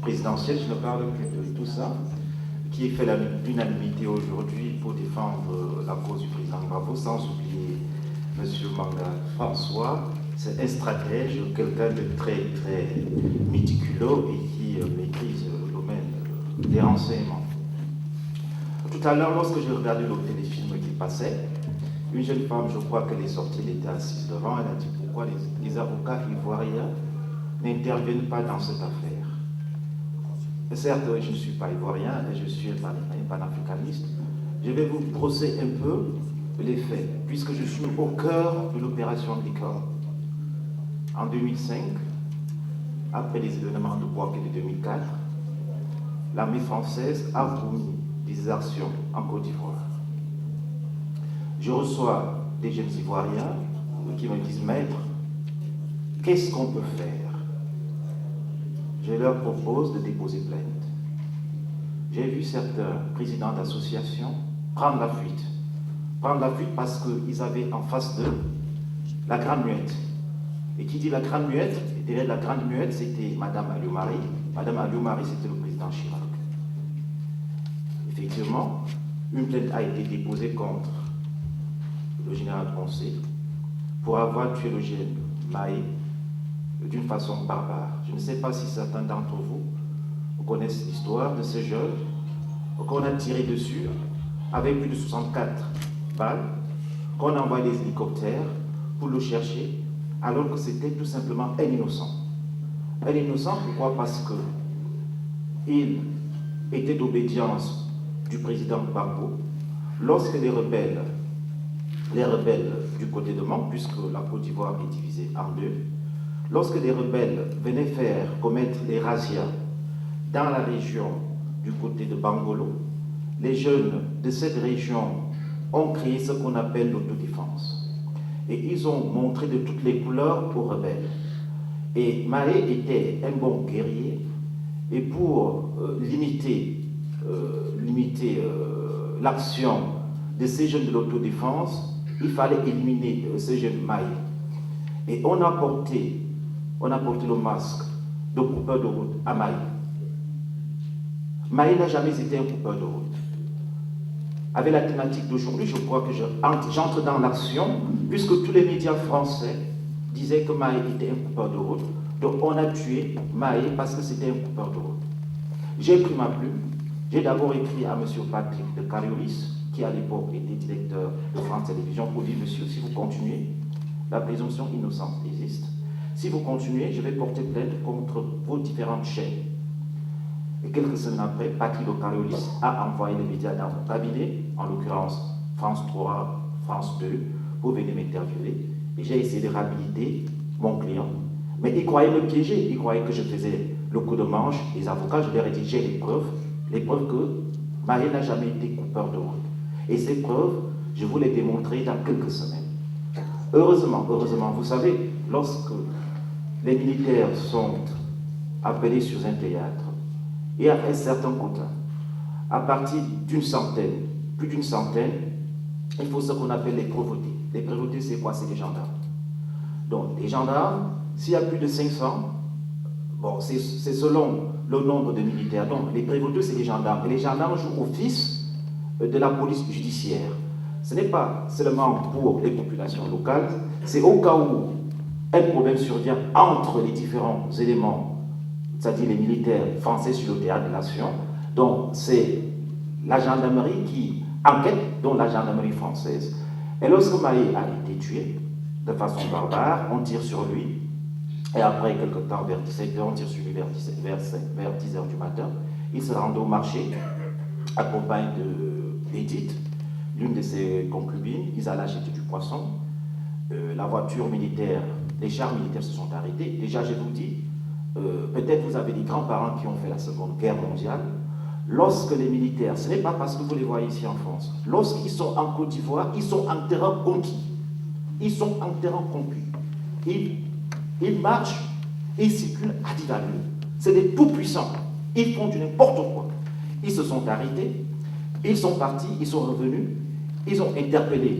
présidentielle, je ne parle que de tout ça, qui fait l'unanimité aujourd'hui pour défendre la cause du président Gbagbo, sans oublier M. Manga François. C'est un stratège, quelqu'un de très méticuleux et qui maîtrise le domaine des renseignements. Tout à l'heure, lorsque j'ai regardé le téléfilm qui passait, une jeune femme, je crois qu'elle est sortie, elle était assise devant, elle a dit pourquoi les avocats ivoiriens n'interviennent pas dans cette affaire. Certes, je ne suis pas ivoirien et je suis un panafricaniste. Je vais vous brosser un peu les faits, puisque je suis au cœur de l'opération Licorne. En 2005, après les événements de Bouaké de 2004, l'armée française a commis des actions en Côte d'Ivoire. Je reçois des jeunes Ivoiriens qui me disent « Maître, qu'est-ce qu'on peut faire ?» Je leur propose de déposer plainte. J'ai vu certains présidents d'associations prendre la fuite. Prendre la fuite parce qu'ils avaient en face d'eux la Grande Muette. Et qui dit la Grande Muette, derrière la Grande Muette, c'était Madame Alioumari. Madame Alioumari, c'était le président Chirac. Effectivement, une plainte a été déposée contre le général Poncé pour avoir tué le jeune Maé d'une façon barbare. Je ne sais pas si certains d'entre vous connaissent l'histoire de ce jeune qu'on a tiré dessus avec plus de 64 balles, qu'on a envoyé des hélicoptères pour le chercher, alors que c'était tout simplement un innocent. Un innocent, pourquoi? Parce qu'il était d'obédience du président Gbagbo. Lorsque les rebelles du côté de Mans, puisque la Côte d'Ivoire est divisée en deux, lorsque les rebelles venaient commettre les razzias dans la région du côté de Bangolo, les jeunes de cette région ont créé ce qu'on appelle l'autodéfense. Et ils ont montré de toutes les couleurs aux rebelles. Et Maé était un bon guerrier, et pour limiter l'action de ces jeunes de l'autodéfense, il fallait éliminer ces jeunes Maé. Et on a porté le masque de coupeur de route à Maé. Maé n'a jamais été un coupeur de route. Avec la thématique d'aujourd'hui, je crois que j'entre dans l'action, puisque tous les médias français disaient que Maé était un coupeur de route. Donc on a tué Maé parce que c'était un coupeur de route. J'ai pris ma plume, j'ai d'abord écrit à M. Patrick de Cariolis, qui à l'époque était directeur de France Télévisions, pour dire: monsieur, si vous continuez, la présomption innocente existe. Si vous continuez, je vais porter plainte contre vos différentes chaînes. Et quelques semaines après, Patrick de Cariolis a envoyé les médias dans mon cabinet, en l'occurrence France 3, France 2, pour venir m'interviewer. Et j'ai essayé de réhabiliter mon client. Mais ils croyaient me piéger, ils croyaient que je faisais le coup de manche. Les avocats, je leur ai dit: j'ai les preuves que Maé n'a jamais été coupeur de route. Et ces preuves, je vous les démontrer dans quelques semaines. Heureusement, vous savez, lorsque les militaires sont appelés sur un théâtre, il y a un certain quota. À partir d'une centaine, plus d'une centaine, il faut ce qu'on appelle les prévôtés. Les prévôtés, c'est quoi? C'est les gendarmes. Donc, les gendarmes, s'il y a plus de 500, bon, c'est selon le nombre de militaires. Donc, les prévôtés, c'est les gendarmes. Et les gendarmes jouent office de la police judiciaire. Ce n'est pas seulement pour les populations locales, c'est au cas où un problème survient entre les différents éléments, c'est-à-dire les militaires français sur le théâtre de l'action. Donc, c'est la gendarmerie qui enquête, dont la gendarmerie française. Et lorsque Maé a été tué de façon barbare, on tire sur lui. Et après quelques temps, vers 17h, on tire sur lui vers 10h du matin. Il se rend au marché, accompagné d'Edith, l'une de ses concubines. Ils allaient acheter du poisson. La voiture militaire, les chars militaires se sont arrêtés. Déjà, je vous dis, peut-être vous avez des grands-parents qui ont fait la Seconde Guerre mondiale. Lorsque les militaires, ce n'est pas parce que vous les voyez ici en France, lorsqu'ils sont en Côte d'Ivoire, ils sont en terrain conquis. Ils sont en terrain conquis. Ils marchent et ils circulent à vive allure. C'est des tout-puissants. Ils font du n'importe quoi. Ils se sont arrêtés, ils sont partis, ils sont revenus, ils ont interpellé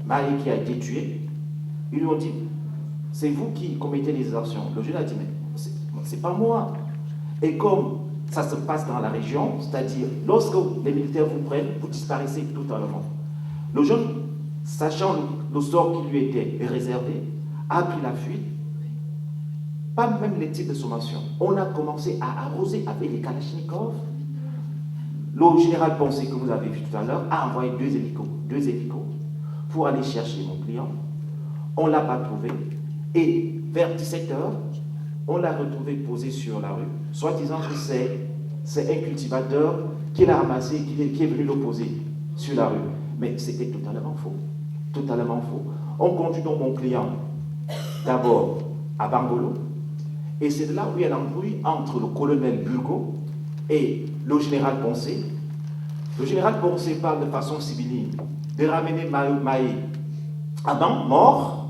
Maé qui a été tué. Ils lui ont dit: c'est vous qui commettez les actions. Le jeune a dit: mais c'est pas moi. Et comme ça se passe dans la région, c'est-à-dire lorsque les militaires vous prennent, vous disparaissez totalement. Le jeune, sachant le sort qui lui était réservé, a pris la fuite. Pas même les types de sommation. On a commencé à arroser avec les Kalachnikov. Le général Poncé, que vous avez vu tout à l'heure, a envoyé deux hélicos pour aller chercher mon client. On ne l'a pas trouvé. Et vers 17h, on l'a retrouvé posé sur la rue, soi-disant que c'est un cultivateur qui l'a ramassé, qui est venu le poser sur la rue. Mais c'était totalement faux. Totalement faux. On conduit donc mon client d'abord à Bangolo, et c'est de là où il y a l'embrouille entre le colonel Burgo et le général Poncé. Le général Poncé parle de façon sibylline de ramener Maé à Ban, mort.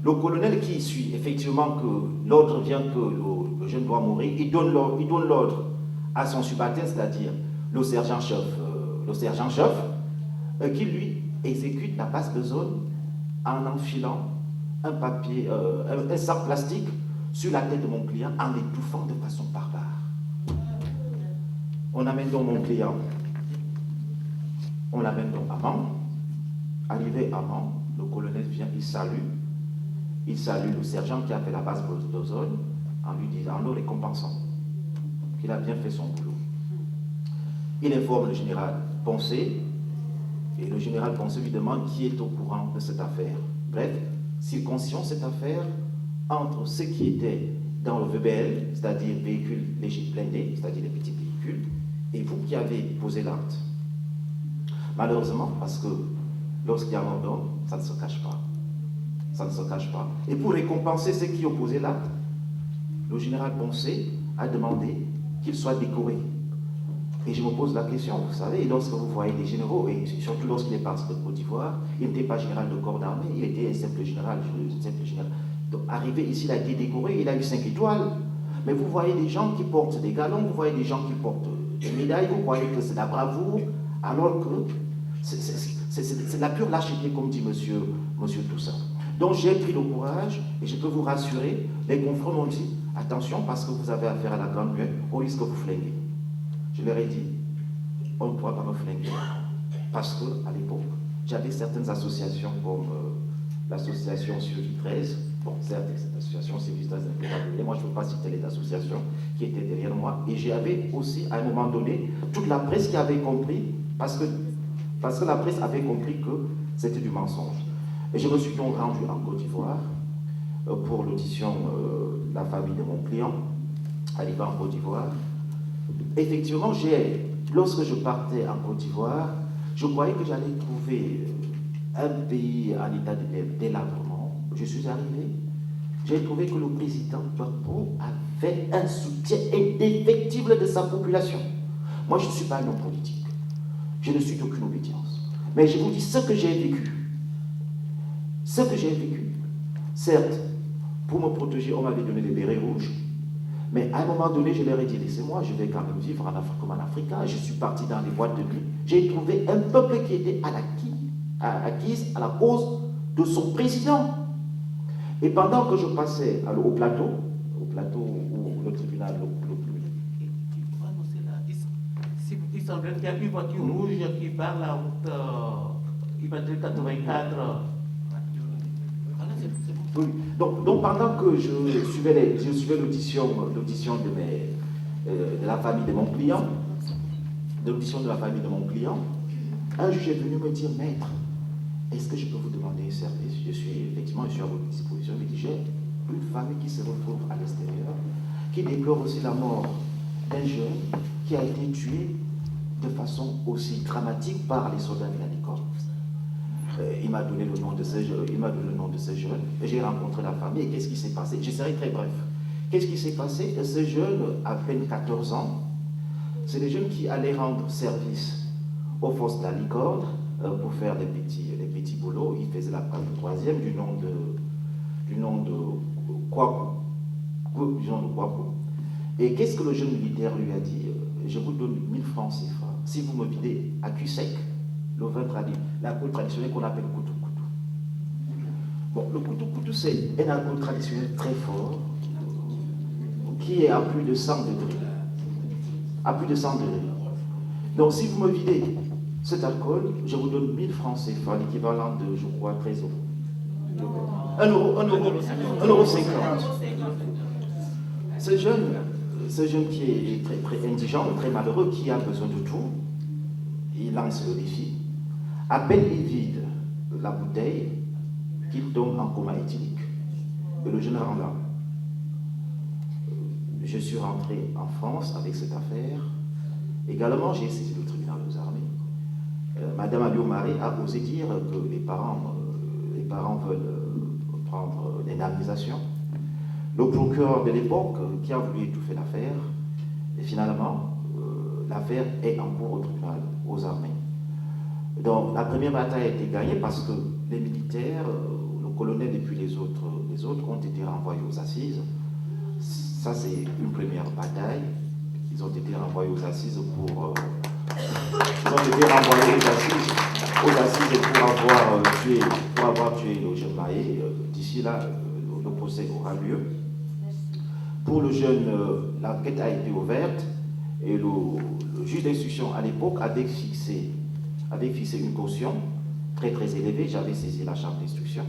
Le colonel qui suit effectivement que l'ordre vient que le jeune doit mourir, il donne l'ordre à son subalterne, c'est-à-dire le sergent-chef, qui lui exécute la passe de zone en enfilant un papier, un sac plastique sur la tête de mon client en l'étouffant de façon barbare. On amène donc mon client, on l'amène donc à Mans. Arrivé à Mans, le colonel vient, il salue le sergent qui a fait la passe de zone en lui disant, en le récompensant, qu'il a bien fait son boulot. Il informe le général Poncé, et le général Poncé lui demande qui est au courant de cette affaire. Bref, circoncision cette affaire entre ceux qui étaient dans le VBL, c'est-à-dire véhicules légers blindés, c'est-à-dire les petits véhicules, et vous qui avez posé l'acte. Malheureusement, parce que lorsqu'il y a mort d'homme, ça ne se cache pas. Ça ne se cache pas. Et pour récompenser ceux qui opposaient l'acte, le général Poncé a demandé qu'il soit décoré. Et je me pose la question, vous savez, lorsque vous voyez les généraux, et surtout lorsqu'il est parti de Côte d'Ivoire, il n'était pas général de corps d'armée, il était un simple général. Donc, arrivé ici, il a été décoré, il a eu 5 étoiles. Mais vous voyez des gens qui portent des galons, vous voyez des gens qui portent des médailles, vous croyez que c'est la bravoure, alors que c'est la pure lâcheté, comme dit monsieur Toussaint. Donc j'ai pris le courage, et je peux vous rassurer, les confrères m'ont dit, attention, parce que vous avez affaire à la grande muette, on risque de vous flinguer. Je leur ai dit, on ne pourra pas me flinguer. Parce qu'à l'époque, j'avais certaines associations comme l'association Survie 13. Bon, certes, cette association Survie 13 et moi je ne peux pas citer les associations qui étaient derrière moi. Et j'avais aussi, à un moment donné, toute la presse qui avait compris, parce que la presse avait compris que c'était du mensonge. Et je me suis donc rendu en Côte d'Ivoire pour l'audition de la famille de mon client, arrivé en Côte d'Ivoire. Effectivement, lorsque je partais en Côte d'Ivoire, je croyais que j'allais trouver un pays en état de délabrement. Je suis arrivé, j'ai trouvé que le président Gbagbo avait un soutien indéfectible de sa population. Moi, je ne suis pas un homme politique. Je ne suis d'aucune obédience. Mais je vous dis ce que j'ai vécu. Ce que j'ai vécu, certes, pour me protéger, on m'avait donné des bérets rouges. Mais à un moment donné, je leur ai dit, laissez-moi, je vais quand même vivre en Afrique comme un Africain. Je suis parti dans les boîtes de nuit. J'ai trouvé un peuple qui était acquis à la cause de son président. Et pendant que je passais au plateau où le tribunal le plus... Il semble qu'il y a une voiture rouge qui part la route Ibadan 84. Oui. Donc pendant que je suivais l'audition de la famille de mon client, un juge est venu me dire, maître, est-ce que je peux vous demander un service? Je suis à votre disposition. Il me dit, j'ai une famille qui se retrouve à l'extérieur, qui déplore aussi la mort d'un jeune qui a été tué de façon aussi dramatique par les soldats de la Licorne. Il m'a donné le nom de ce jeune, et j'ai rencontré la famille, et qu'est-ce qui s'est passé? Je serai très bref. Qu'est-ce qui s'est passé? Ce jeune, à peine 14 ans, c'est des jeunes qui allaient rendre service aux forces de la Licorne pour faire les petits boulots. Il faisait la classe de troisième du nom de Kwaku. Et qu'est-ce que le jeune militaire lui a dit? Je vous donne 1000 francs CFA si vous me videz à cul sec le vin l'alcool traditionnel qu'on appelle koutou-koutou. Bon, le koutou-koutou, c'est un alcool traditionnel très fort qui est à plus de 100 degrés. à plus de 100 degrés. Donc si vous me videz cet alcool, je vous donne 1000 francs CFA, l'équivalent de, je crois, 13 euros. 1,50 euro. Ce jeune qui est très, très indigent, très malheureux, qui a besoin de tout, il lance le défi. À peine il vide la bouteille, qu'il tombe en coma éthylique. Et le jeune rend là. Je suis rentré en France avec cette affaire. Également, j'ai saisi le tribunal aux armées. Madame Abioumari a osé dire que les parents veulent prendre l'indemnisation. Le procureur de l'époque, qui a voulu étouffer l'affaire, et finalement, l'affaire est en cours au tribunal aux armées. Donc, la première bataille a été gagnée parce que les militaires, le colonel et puis les autres ont été renvoyés aux assises. Ça, c'est une première bataille. Ils ont été renvoyés aux assises pour avoir tué le jeune Maé. D'ici là, le procès aura lieu. Pour le jeune, l'enquête a été ouverte et le juge d'instruction à l'époque avait fixé une caution très très élevée. J'avais saisi la chambre d'instruction.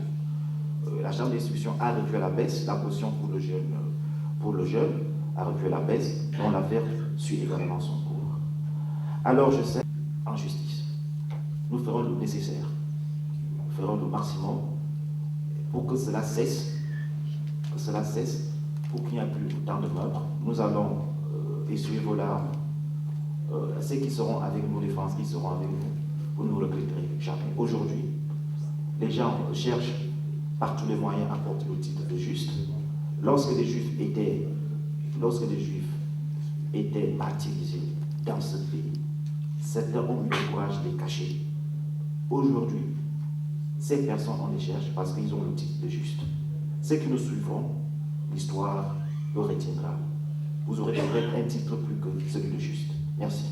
La chambre d'instruction a revu à la baisse la caution pour le jeune a revu à la baisse, dont l'affaire suit également son cours. Alors je sais, en justice, nous ferons le nécessaire, nous ferons le maximum pour que cela cesse, pour qu'il n'y ait plus autant de meurtres. Nous allons essuyer vos larmes. Ceux qui seront avec nous, les Français qui seront avec nous, vous ne nous regretterez jamais. Aujourd'hui, les gens cherchent par tous les moyens à porter le titre de juste. Lorsque les Juifs étaient martyrisés dans ce pays, certains ont eu le courage de les cacher. Aujourd'hui, ces personnes, on les cherche parce qu'ils ont le titre de juste. Ceux qui nous suivront, l'histoire le retiendra. Vous aurez peut-être un titre plus que celui de juste. Merci.